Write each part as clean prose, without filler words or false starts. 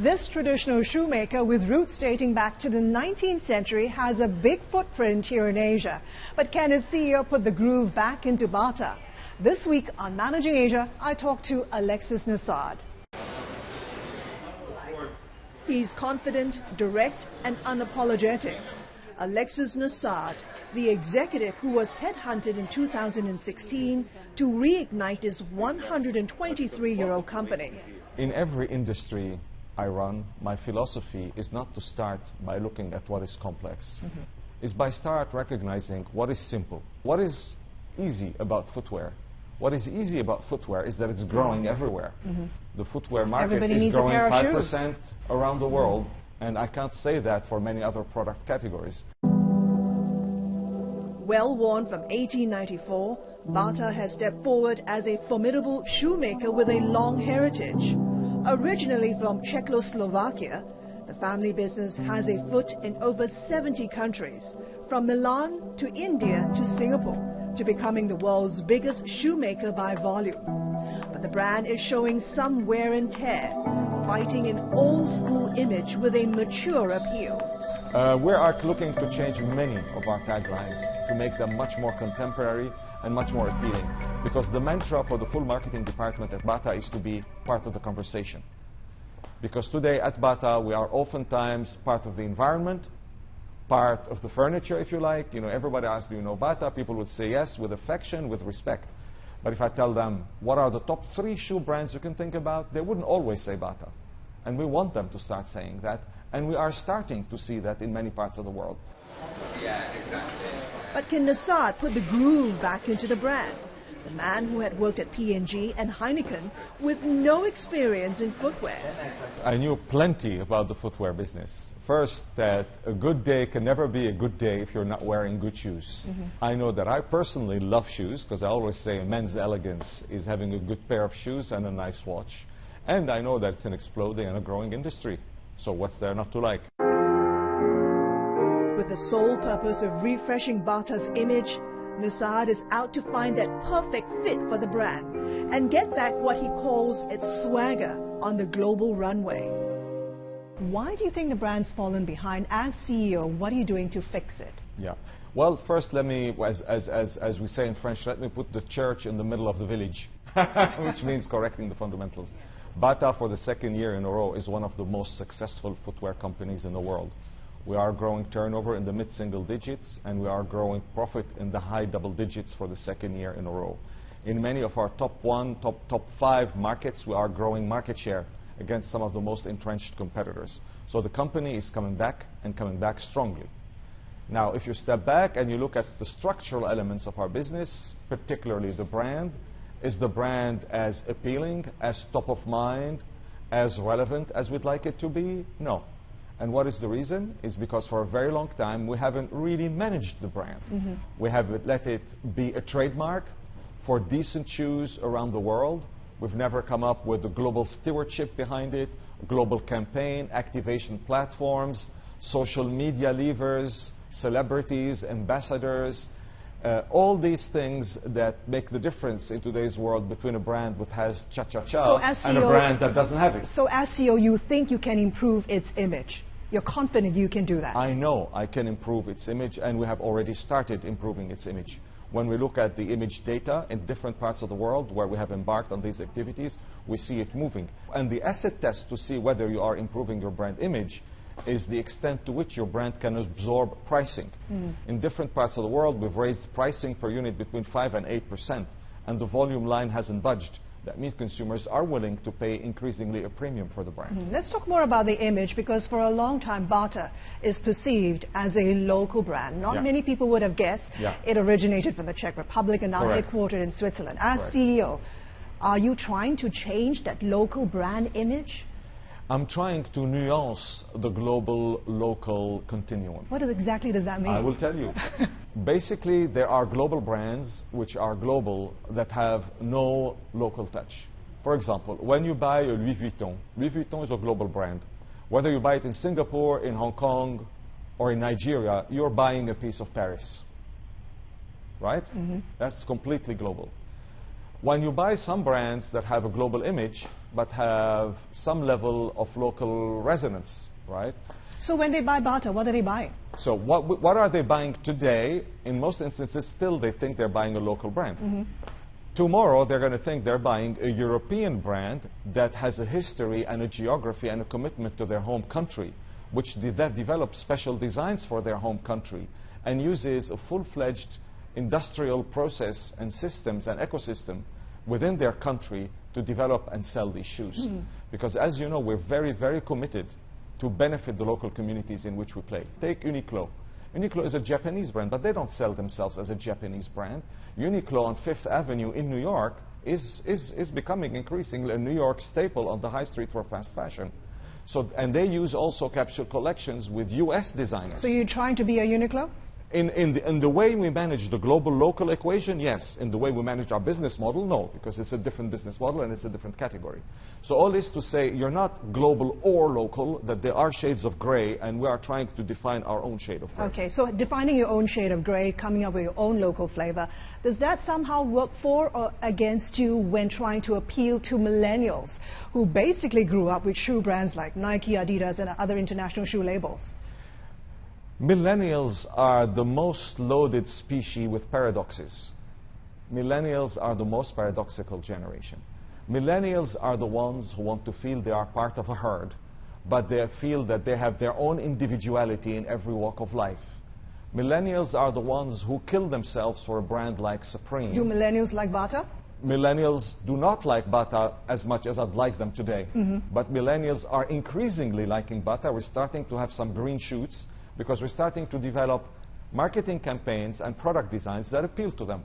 This traditional shoemaker with roots dating back to the 19th century has a big footprint here in Asia. But can his CEO put the groove back into Bata? This week on Managing Asia, I talked to Alexis Nasard. He's confident, direct and unapologetic. Alexis Nasard, the executive who was headhunted in 2016 to reignite his 123-year-old company. In every industry I run, my philosophy is not to start by looking at what is complex. It's by start recognizing what is simple. What is easy about footwear? What is easy about footwear is that it's growing everywhere. The footwear market is growing 5% around the world, and I can't say that for many other product categories. Well worn from 1894, Bata has stepped forward as a formidable shoemaker with a long heritage. Originally from Czechoslovakia, the family business has a foot in over 70 countries, from Milan to India to Singapore, to becoming the world's biggest shoemaker by volume. But the brand is showing some wear and tear, fighting an old-school image with a mature appeal. We are looking to change many of our taglines to make them much more contemporary and much more appealing, because the mantra for the full marketing department at Bata is to be part of the conversation. Because today at Bata we are oftentimes part of the environment, part of the furniture, if you like. You know, everybody asks, do you know Bata? People would say yes, with affection, with respect. But if I tell them, what are the top 3 shoe brands you can think about? They wouldn't always say Bata. And we want them to start saying that. And we are starting to see that in many parts of the world. Yeah, exactly. But can Nasard put the groove back into the brand? The man who had worked at P&G and Heineken with no experience in footwear. I knew plenty about the footwear business. First, that a good day can never be a good day if you're not wearing good shoes. I know that I personally love shoes, because I always say men's elegance is having a good pair of shoes and a nice watch. And I know that it's an exploding and a growing industry. So what's there not to like? With the sole purpose of refreshing Bata's image, Nasard is out to find that perfect fit for the brand and get back what he calls its swagger on the global runway. Why do you think the brand's fallen behind? As CEO, what are you doing to fix it? Yeah. Well, first let me, as we say in French, let me put the church in the middle of the village, which means correcting the fundamentals. Bata, for the 2nd year in a row, is one of the most successful footwear companies in the world. We are growing turnover in the mid-single digits, and we are growing profit in the high double digits for the 2nd year in a row. In many of our top 5 markets, we are growing market share against some of the most entrenched competitors. So the company is coming back, and coming back strongly. Now, if you step back and you look at the structural elements of our business, particularly the brand, is the brand as appealing, as top of mind, as relevant as we'd like it to be? No. And what is the reason? Is because for a very long time we haven't really managed the brand. We have let it be a trademark for decent shoes around the world. We've never come up with a global stewardship behind it, a global campaign, activation platforms, social media levers, celebrities, ambassadors, all these things that make the difference in today's world between a brand that has cha-cha-cha and a brand that doesn't have it. So as CEO, you think you can improve its image? You're confident you can do that? I know I can improve its image, and we have already started improving its image. When we look at the image data in different parts of the world where we have embarked on these activities, we see it moving. And the asset test to see whether you are improving your brand image is the extent to which your brand can absorb pricing. In different parts of the world, we've raised pricing per unit between 5 and 8%, and the volume line hasn't budged. That means consumers are willing to pay increasingly a premium for the brand. Let's talk more about the image, because for a long time, Bata is perceived as a local brand. Not many people would have guessed it originated from the Czech Republic and now headquartered in Switzerland. As CEO, are you trying to change that local brand image? I'm trying to nuance the global-local continuum. What exactly does that mean? I will tell you. Basically, there are global brands which are global that have no local touch. For example, when you buy a Louis Vuitton is a global brand. Whether you buy it in Singapore, in Hong Kong, or in Nigeria, you're buying a piece of Paris. Right? That's completely global. When you buy some brands that have a global image but have some level of local resonance, right? So when they buy Bata, what are they buying? So what are they buying today? In most instances, still they think they're buying a local brand. Tomorrow, they're going to think they're buying a European brand that has a history and a geography and a commitment to their home country, which develops special designs for their home country and uses a full-fledged industrial process and systems and ecosystem within their country to develop and sell these shoes. Because as you know, we're very, very committed to benefit the local communities in which we play. Take Uniqlo. Uniqlo is a Japanese brand, but they don't sell themselves as a Japanese brand. Uniqlo on Fifth Avenue in New York is becoming increasingly a New York staple on the high street for fast fashion. So, and they use also capsule collections with US designers. So you're trying to be a Uniqlo? In the way we manage the global-local equation, yes. In the way we manage our business model, no, because it's a different business model and it's a different category. So all this to say, you're not global or local, that there are shades of gray, and we are trying to define our own shade of gray. Okay, so defining your own shade of gray, coming up with your own local flavor, does that somehow work for or against you when trying to appeal to millennials who basically grew up with shoe brands like Nike, Adidas, and other international shoe labels? Millennials are the most loaded species with paradoxes. Millennials are the most paradoxical generation. Millennials are the ones who want to feel they are part of a herd, but they feel that they have their own individuality in every walk of life. Millennials are the ones who kill themselves for a brand like Supreme. Do millennials like Bata? Millennials do not like Bata as much as I'd like them today. But millennials are increasingly liking Bata. We're starting to have some green shoots, because we're starting to develop marketing campaigns and product designs that appeal to them.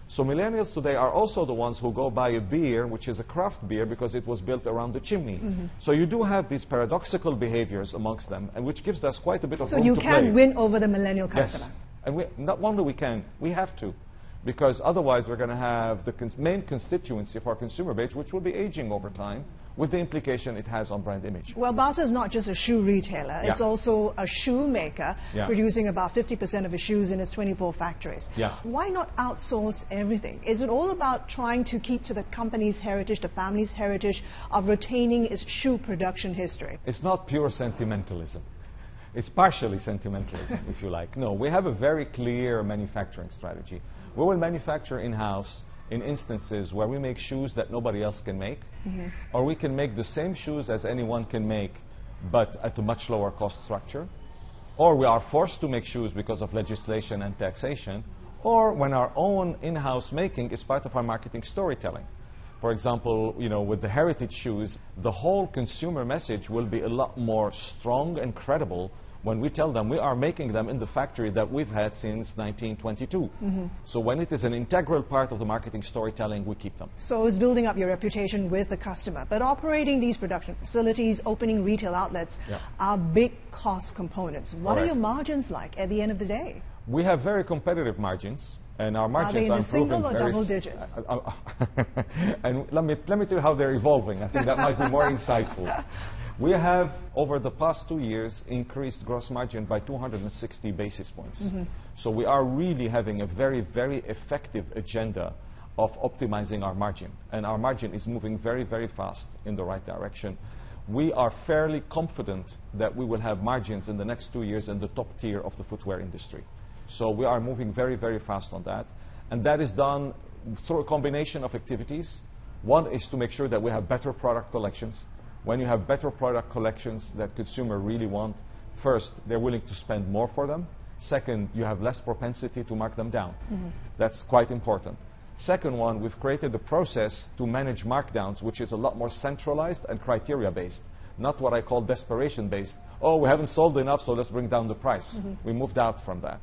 So millennials today are also the ones who go buy a beer, which is a craft beer, because it was built around the chimney. So you do have these paradoxical behaviors amongst them, and which gives us quite a bit of room to play. So you can win over the millennial customer? Yes. And not only we can, we have to. Because otherwise we're going to have the main constituency of our consumer base, which will be aging over time, with the implication it has on brand image. Well, Bata is not just a shoe retailer. It's also a shoemaker, producing about 50% of its shoes in its 24 factories. Why not outsource everything? Is it all about trying to keep to the company's heritage, the family's heritage, of retaining its shoe production history? It's not pure sentimentalism. It's partially sentimentalism, if you like. No, we have a very clear manufacturing strategy. We will manufacture in-house in instances where we make shoes that nobody else can make, or we can make the same shoes as anyone can make, but at a much lower cost structure, or we are forced to make shoes because of legislation and taxation, or when our own in-house making is part of our marketing storytelling. For example, you know, with the heritage shoes, the whole consumer message will be a lot more strong and credible when we tell them we are making them in the factory that we've had since 1922. So when it is an integral part of the marketing storytelling, we keep them. So it's building up your reputation with the customer. But operating these production facilities, opening retail outlets are big cost components. What are your margins like at the end of the day? We have very competitive margins. And our margins are they in the single or double digits? And let me tell you how they're evolving. I think that might be more insightful. We have, over the past 2 years, increased gross margin by 260 basis points. So we are really having a very, very effective agenda of optimizing our margin. And our margin is moving very, very fast in the right direction. We are fairly confident that we will have margins in the next 2 years in the top tier of the footwear industry. So we are moving very, very fast on that. And that is done through a combination of activities. One is to make sure that we have better product collections. When you have better product collections that consumers really want, first, they're willing to spend more for them. Second, you have less propensity to mark them down. That's quite important. Second one, we've created a process to manage markdowns, which is a lot more centralized and criteria-based, not what I call desperation-based. Oh, we haven't sold enough, so let's bring down the price. We moved out from that.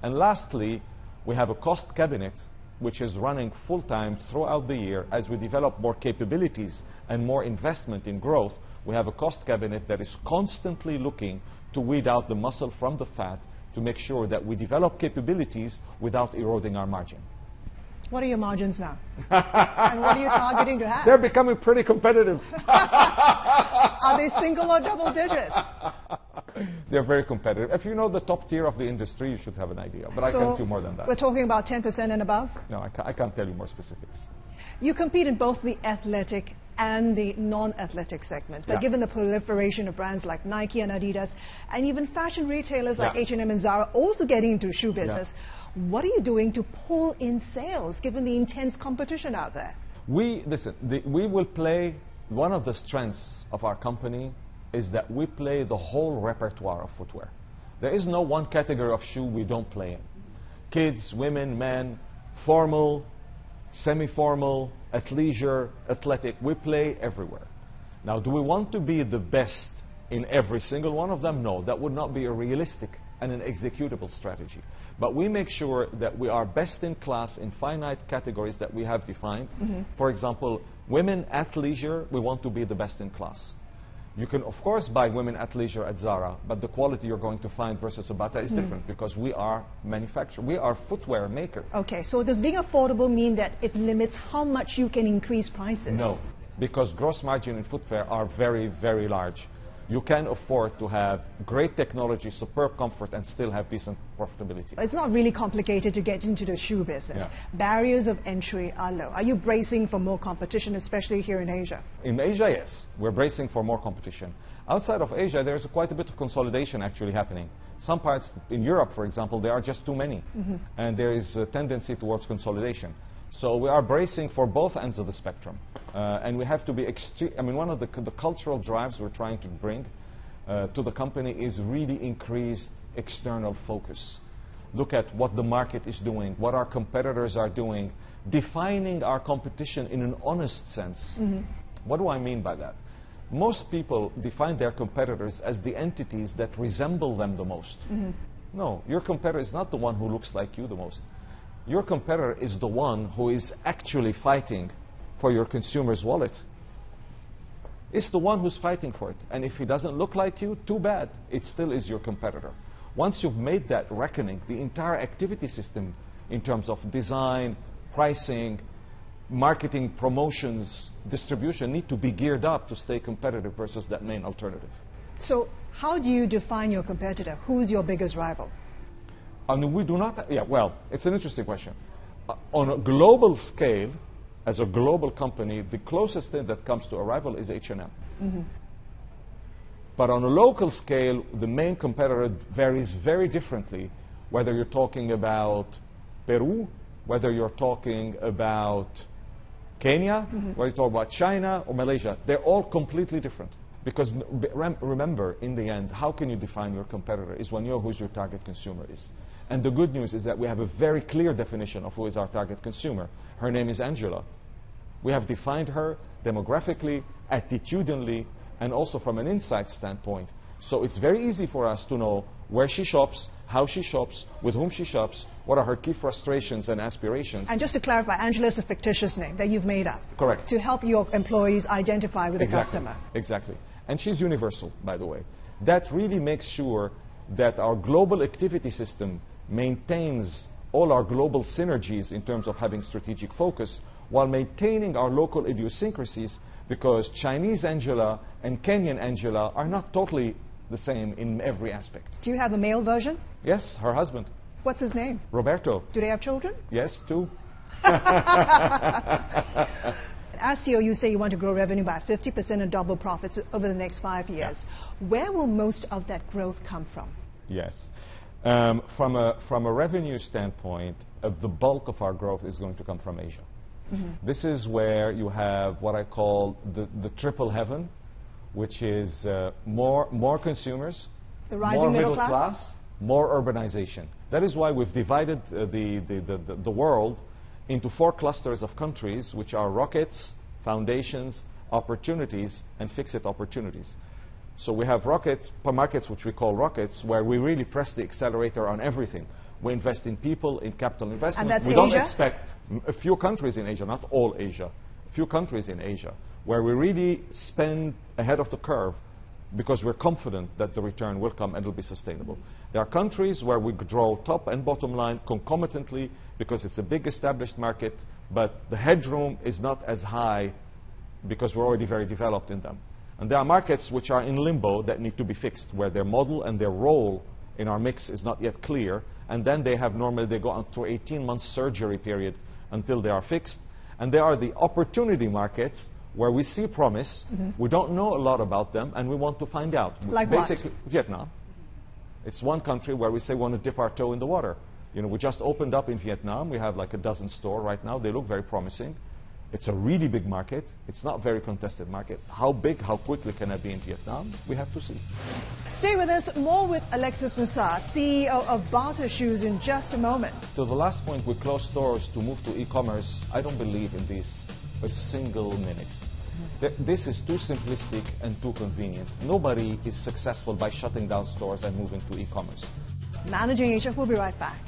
And lastly, we have a cost cabinet which is running full-time throughout the year. As we develop more capabilities and more investment in growth, we have a cost cabinet that is constantly looking to weed out the muscle from the fat to make sure that we develop capabilities without eroding our margin. What are your margins now? And what are you targeting to have? They're becoming pretty competitive. Are they single or double digits? They're very competitive. If you know the top tier of the industry, you should have an idea. But I can't do more than that. We're talking about 10% and above? No, I can't tell you more specifics. You compete in both the athletic and the non-athletic segments. But given the proliferation of brands like Nike and Adidas, and even fashion retailers like H&M and Zara also getting into shoe business, what are you doing to pull in sales given the intense competition out there? We will play, one of the strengths of our company is that we play the whole repertoire of footwear. There is no one category of shoe we don't play in. Kids, women, men, formal, semi-formal, athleisure, athletic, we play everywhere. Now, do we want to be the best in every single one of them? No, that would not be a realistic and an executable strategy. But we make sure that we are best in class in finite categories that we have defined. For example, women athleisure, we want to be the best in class. You can, of course, buy women athleisure at Zara, but the quality you're going to find versus a Bata is different because we are manufacturer. We are footwear maker. Okay, so does being affordable mean that it limits how much you can increase prices? No, because gross margin in footwear are very, very large. You can afford to have great technology, superb comfort, and still have decent profitability. It's not really complicated to get into the shoe business. Barriers of entry are low. Are you bracing for more competition, especially here in Asia? In Asia, yes. We're bracing for more competition. Outside of Asia, there's quite a bit of consolidation actually happening. Some parts in Europe, for example, there are just too many. And there is a tendency towards consolidation. So we are bracing for both ends of the spectrum. And we have to be I mean, one of the cultural drives we're trying to bring to the company is really increased external focus. Look at what the market is doing, what our competitors are doing, defining our competition in an honest sense. What do I mean by that? Most people define their competitors as the entities that resemble them the most. No, your competitor is not the one who looks like you the most. Your competitor is the one who is actually fighting for your consumer's wallet. It's the one who's fighting for it. And if he doesn't look like you, too bad. It still is your competitor. Once you've made that reckoning, the entire activity system in terms of design, pricing, marketing, promotions, distribution need to be geared up to stay competitive versus that main alternative. So how do you define your competitor? Who's your biggest rival? And we do not, well, it's an interesting question. On a global scale, as a global company, the closest thing that comes to a rival is H&M. But on a local scale, the main competitor varies very differently, whether you're talking about Peru, whether you're talking about Kenya, whether you're talking about China or Malaysia. They're all completely different. Because remember, in the end, how can you define your competitor is when you know who your target consumer is. And the good news is that we have a very clear definition of who is our target consumer. Her name is Angela. We have defined her demographically, attitudinally, and also from an insight standpoint. So it's very easy for us to know where she shops, how she shops, with whom she shops, what are her key frustrations and aspirations. And just to clarify, Angela is a fictitious name that you've made up. Correct. To help your employees identify with the customer. Exactly. And she's universal, by the way. That really makes sure that our global activity system maintains all our global synergies in terms of having strategic focus while maintaining our local idiosyncrasies, because Chinese Angela and Kenyan Angela are not totally the same in every aspect. Do you have a male version? Yes, her husband. What's his name? Roberto. Do they have children? Yes, 2. As CEO, you say you want to grow revenue by 50% and double profits over the next 5 years. Where will most of that growth come from? Yes. From a revenue standpoint, the bulk of our growth is going to come from Asia. This is where you have what I call the triple heaven, which is more consumers, the rising more middle class, more urbanization. That is why we've divided the world into 4 clusters of countries, which are rockets, foundations, opportunities, and fix-it opportunities. So we have markets which we call rockets, where we really press the accelerator on everything. We invest in people, in capital investment. And that's we Asia? don't expect a few countries in Asia, not all Asia, a few countries in Asia, where we really spend ahead of the curve because we're confident that the return will come and will be sustainable. There are countries where we draw top and bottom line concomitantly because it's a big established market, but the headroom is not as high because we're already very developed in them. And there are markets which are in limbo that need to be fixed, where their model and their role in our mix is not yet clear, and then they go on through 18-month surgery period until they are fixed. And there are the opportunity markets where we see promise, we don't know a lot about them, and we want to find out. Like basically, Vietnam. It's one country where we say we want to dip our toe in the water. You know, we just opened up in Vietnam. We have like a dozen stores right now. They look very promising. It's a really big market. It's not a very contested market. How big, how quickly can it be in Vietnam? We have to see. Stay with us. More with Alexis Nasard, CEO of Barter Shoes, in just a moment. To the last point, we closed stores to move to e-commerce. I don't believe in this a single minute. This is too simplistic and too convenient. Nobody is successful by shutting down stores and moving to e-commerce. Managing Asia will be right back.